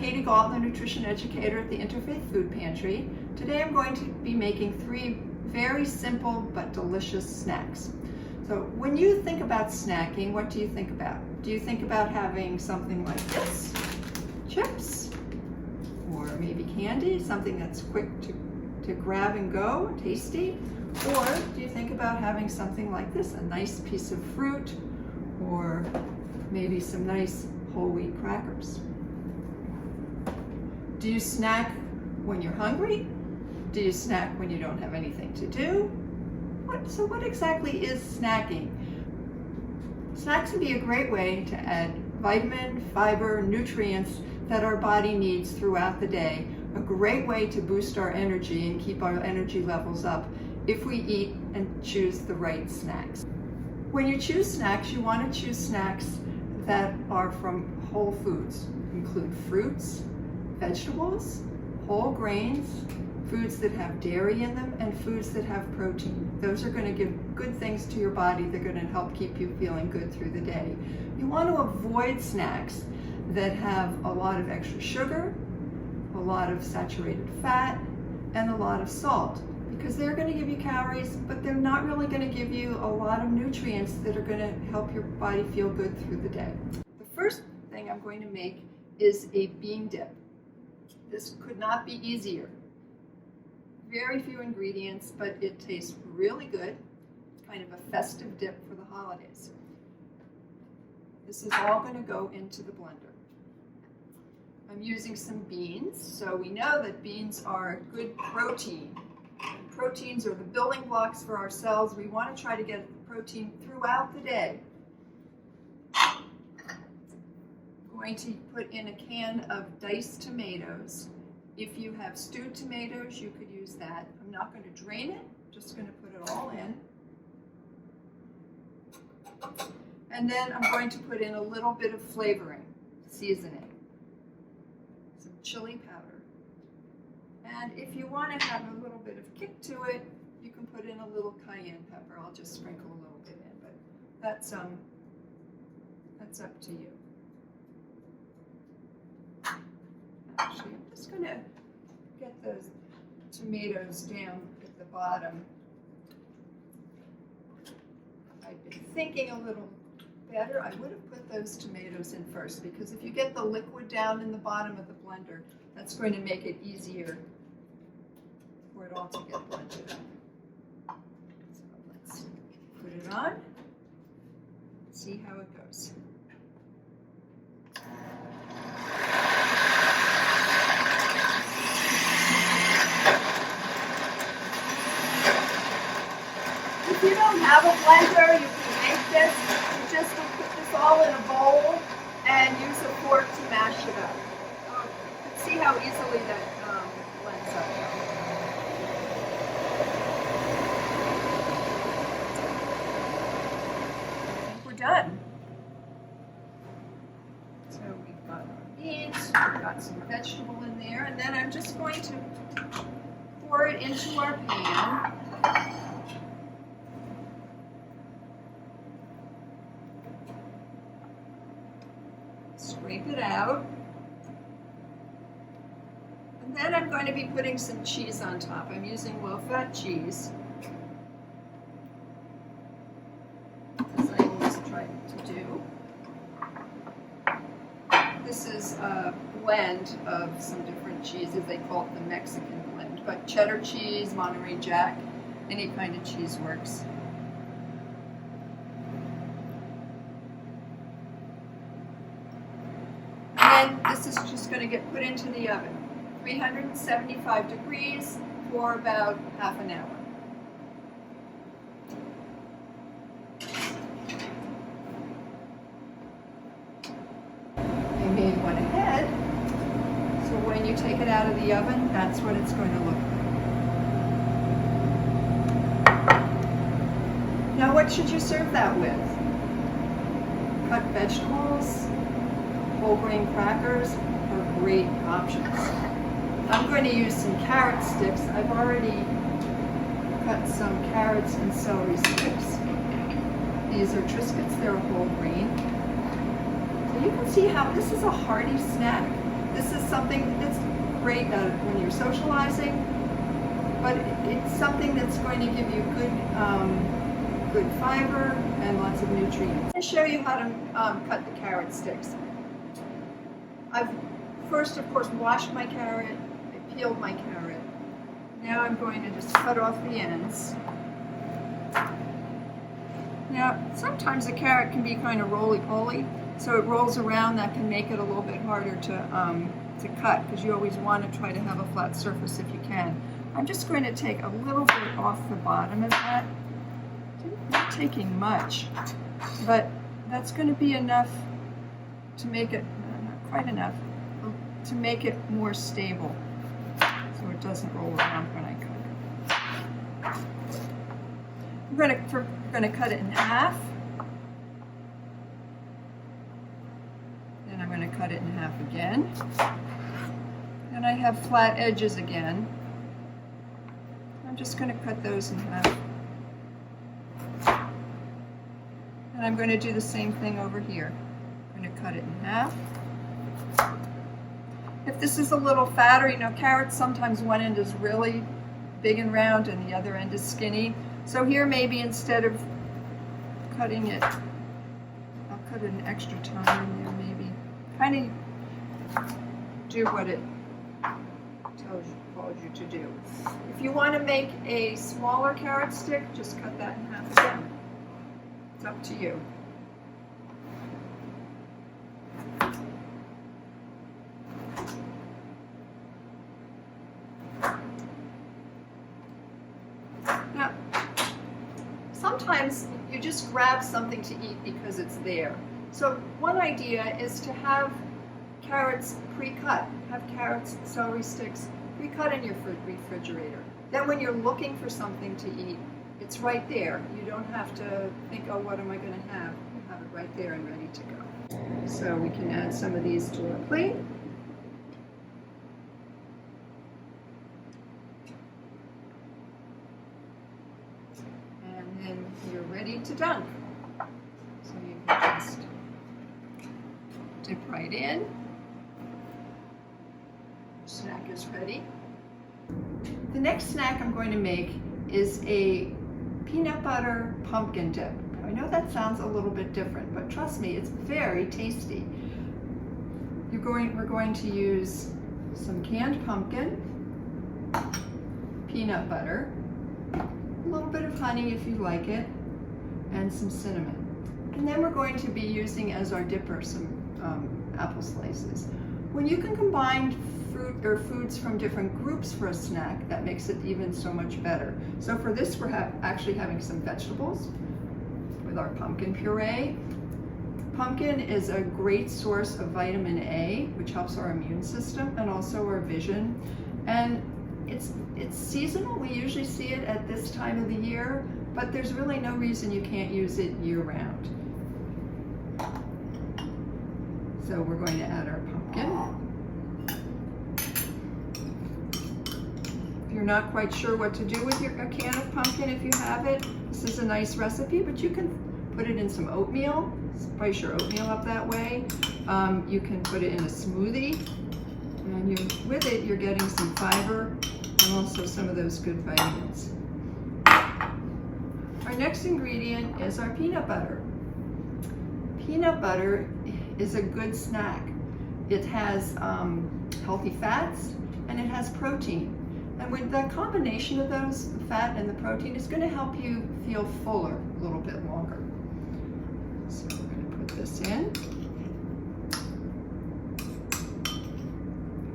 Katy Galton, the Nutrition Educator at the Interfaith Food Pantry. Today I'm going to be making 3 very simple but delicious snacks. So when you think about snacking, what do you think about? Do you think about having something like this, chips, or maybe candy, something that's quick to grab and go, tasty? Or do you think about having something like this, a nice piece of fruit, or maybe some nice whole wheat crackers? Do you snack when you're hungry? Do you snack when you don't have anything to do? So what exactly is snacking? Snacks can be a great way to add vitamin, fiber, nutrients that our body needs throughout the day. A great way to boost our energy and keep our energy levels up if we eat and choose the right snacks. When you choose snacks, you want to choose snacks that are from whole foods. Include fruits, vegetables, whole grains, foods that have dairy in them, and foods that have protein. Those are going to give good things to your body. They're going to help keep you feeling good through the day. You want to avoid snacks that have a lot of extra sugar, a lot of saturated fat, and a lot of salt, because they're going to give you calories, but they're not really going to give you a lot of nutrients that are going to help your body feel good through the day. The first thing I'm going to make is a bean dip. This could not be easier. Very few ingredients, but it tastes really good. It's kind of a festive dip for the holidays. This is all going to go into the blender. I'm using some beans, so we know that beans are good protein. And proteins are the building blocks for our cells. We want to try to get protein throughout the day. Going to put in a can of diced tomatoes. If you have stewed tomatoes, you could use that. I'm not going to drain it, just going to put it all in. And then I'm going to put in a little bit of flavoring, seasoning, some chili powder. And if you want to have a little bit of kick to it, you can put in a little cayenne pepper. I'll just sprinkle a little bit in, but that's up to you. Actually, I'm just going to get those tomatoes down at the bottom. I've been thinking a little better. I would have put those tomatoes in first, because if you get the liquid down in the bottom of the blender, that's going to make it easier for it all to get blended up. So let's put it on, see how it goes. If you don't have a blender, you can make this. You just put this all in a bowl and use a fork to mash it up. Oh, you can see how easily that blends up. I think we're done. So we've got our beans, we've got some vegetable in there, and then I'm just going to pour it into our pan. Scrape it out. And then I'm going to be putting some cheese on top. I'm using low-fat cheese, as I always try to do. This is a blend of some different cheeses. They call it the Mexican blend, but cheddar cheese, Monterey Jack, any kind of cheese works. And this is just going to get put into the oven, 375 degrees for about half an hour. I made one ahead, so when you take it out of the oven, that's what it's going to look like. Now what should you serve that with? Cut vegetables, whole grain crackers are great options. I'm going to use some carrot sticks. I've already cut some carrots and celery sticks. These are Triscuits, they're a whole grain. So you can see how this is a hearty snack. This is something that's great when you're socializing, but it's something that's going to give you good fiber and lots of nutrients. I'll show you how to cut the carrot sticks. I've first, of course, washed my carrot, I peeled my carrot. Now I'm going to just cut off the ends. Now, sometimes the carrot can be kind of roly-poly, so it rolls around. That can make it a little bit harder to cut, because you always want to try to have a flat surface if you can. I'm just going to take a little bit off the bottom of that. I'm not taking much, but that's going to be enough to make it, not quite enough, to make it more stable, so it doesn't roll around when I cut it. We're going to cut it in half. Then I'm going to cut it in half again. And I have flat edges again. I'm just going to cut those in half. And I'm going to do the same thing over here. I'm going to cut it in half. If this is a little fatter, you know, carrots, sometimes one end is really big and round and the other end is skinny. So here maybe instead of cutting it, I'll cut it an extra time in there maybe. Kind of do what it calls you to do. If you want to make a smaller carrot stick, just cut that in half again. It's up to you. Now, sometimes you just grab something to eat because it's there. So one idea is to have carrots pre-cut. Have carrots, celery sticks pre-cut in your refrigerator. Then when you're looking for something to eat, it's right there. You don't have to think, oh, what am I going to have? You have it right there and ready to go. So we can add some of these to our plate. And then you're ready to dunk. So you can just dip right in. Snack is ready. The next snack I'm going to make is a peanut butter pumpkin dip. I know that sounds a little bit different, but trust me, it's very tasty. We're going to use some canned pumpkin, peanut butter, a little bit of honey if you like it, and some cinnamon. And then we're going to be using as our dipper some apple slices. When you can combine fruit or foods from different groups for a snack, that makes it even so much better. So for this, we're actually having some vegetables with our pumpkin puree. Pumpkin is a great source of vitamin A, which helps our immune system and also our vision. And it's seasonal. We usually see it at this time of the year, but there's really no reason you can't use it year-round. So we're going to add our pumpkin. If you're not quite sure what to do with a can of pumpkin, if you have it, this is a nice recipe, but you can put it in some oatmeal, spice your oatmeal up that way. You can put it in a smoothie, and with it you're getting some fiber and also some of those good vitamins. Our next ingredient is our peanut butter. Peanut butter is a good snack. It has healthy fats and it has protein. And with the combination of those, the fat and the protein, is going to help you feel fuller a little bit longer. So we're going to put this in.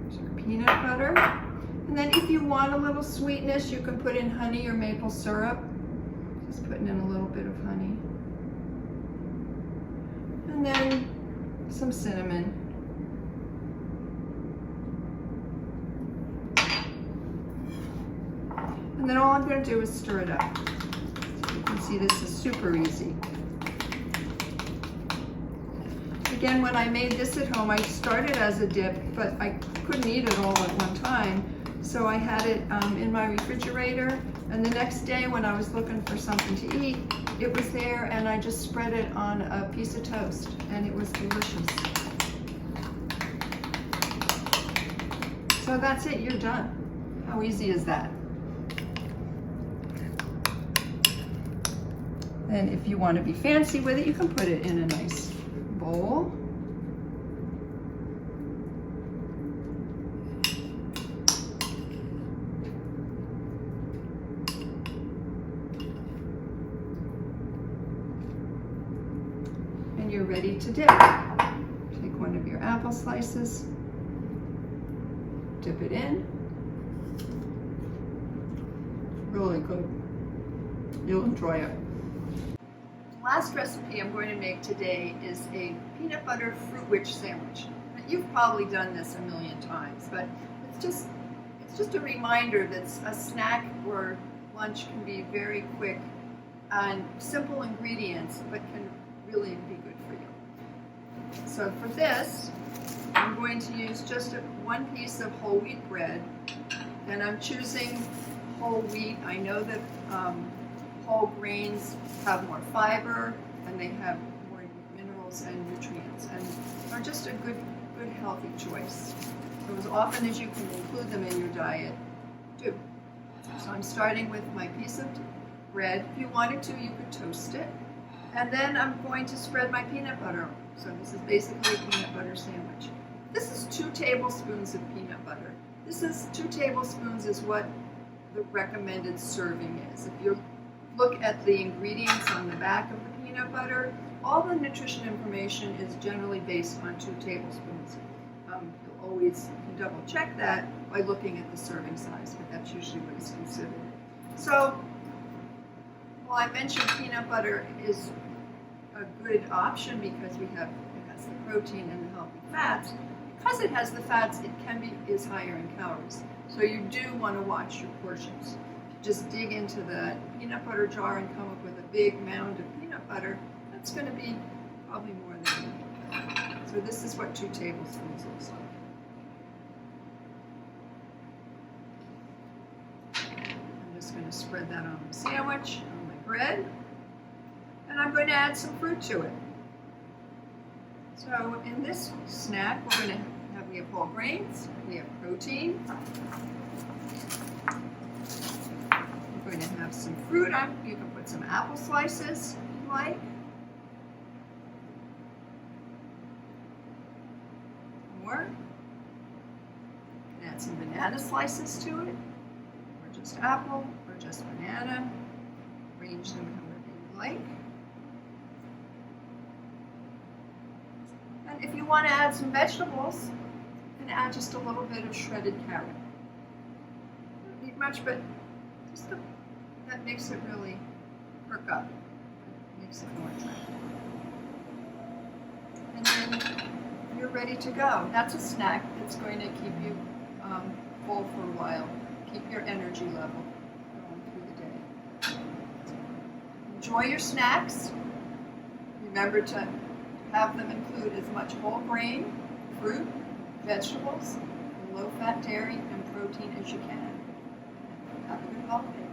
There's our peanut butter. And then if you want a little sweetness, you can put in honey or maple syrup. Just putting in a little bit of honey. And then some cinnamon. And then all I'm going to do is stir it up. So you can see this is super easy. Again, when I made this at home, I started as a dip, but I couldn't eat it all at one time. So I had it in my refrigerator, and the next day when I was looking for something to eat, it was there, and I just spread it on a piece of toast, and it was delicious. So that's it, you're done. How easy is that? And if you want to be fancy with it, you can put it in a nice bowl. And you're ready to dip. Take one of your apple slices, dip it in. Really good. You'll enjoy it. The last recipe I'm going to make today is a peanut butter fruit witch sandwich. You've probably done this a million times, but it's just a reminder that a snack or lunch can be very quick and simple ingredients, but can really be good for you. So for this, I'm going to use just one piece of whole wheat bread, and I'm choosing whole wheat. I know that whole grains have more fiber and they have more minerals and nutrients, and are just a good healthy choice. So as often as you can include them in your diet, do. So I'm starting with my piece of bread. If you wanted to, you could toast it. And then I'm going to spread my peanut butter. So this is basically a peanut butter sandwich. This is 2 tablespoons of peanut butter. This is 2 tablespoons is what the recommended serving is. If you look at the ingredients on the back of the peanut butter, all the nutrition information is generally based on 2 tablespoons. You'll always double check that by looking at the serving size, but that's usually what is considered. So, while I mentioned peanut butter is a good option because it has the protein and the healthy fats, because it has the fats, it is higher in calories. So you do want to watch your portions. Just dig into the peanut butter jar and come up with a big mound of peanut butter, that's going to be probably more than enough. So this is what 2 tablespoons looks like. I'm just going to spread that on the sandwich, on my bread, and I'm going to add some fruit to it. So in this snack, we have whole grains, we have protein. We're going to have some fruit on. You can put some apple slices if you like. More. You can add some banana slices to it, or just apple, or just banana. Arrange them however you like. And if you want to add some vegetables, you can add just a little bit of shredded carrot. Don't need much, but just that makes it really perk up. Makes it more attractive. And then you're ready to go. That's a snack that's going to keep you full for a while. Keep your energy level going through the day. Enjoy your snacks. Remember to have them include as much whole grain, fruit, vegetables, low-fat dairy, and protein as you can. Have a good holiday.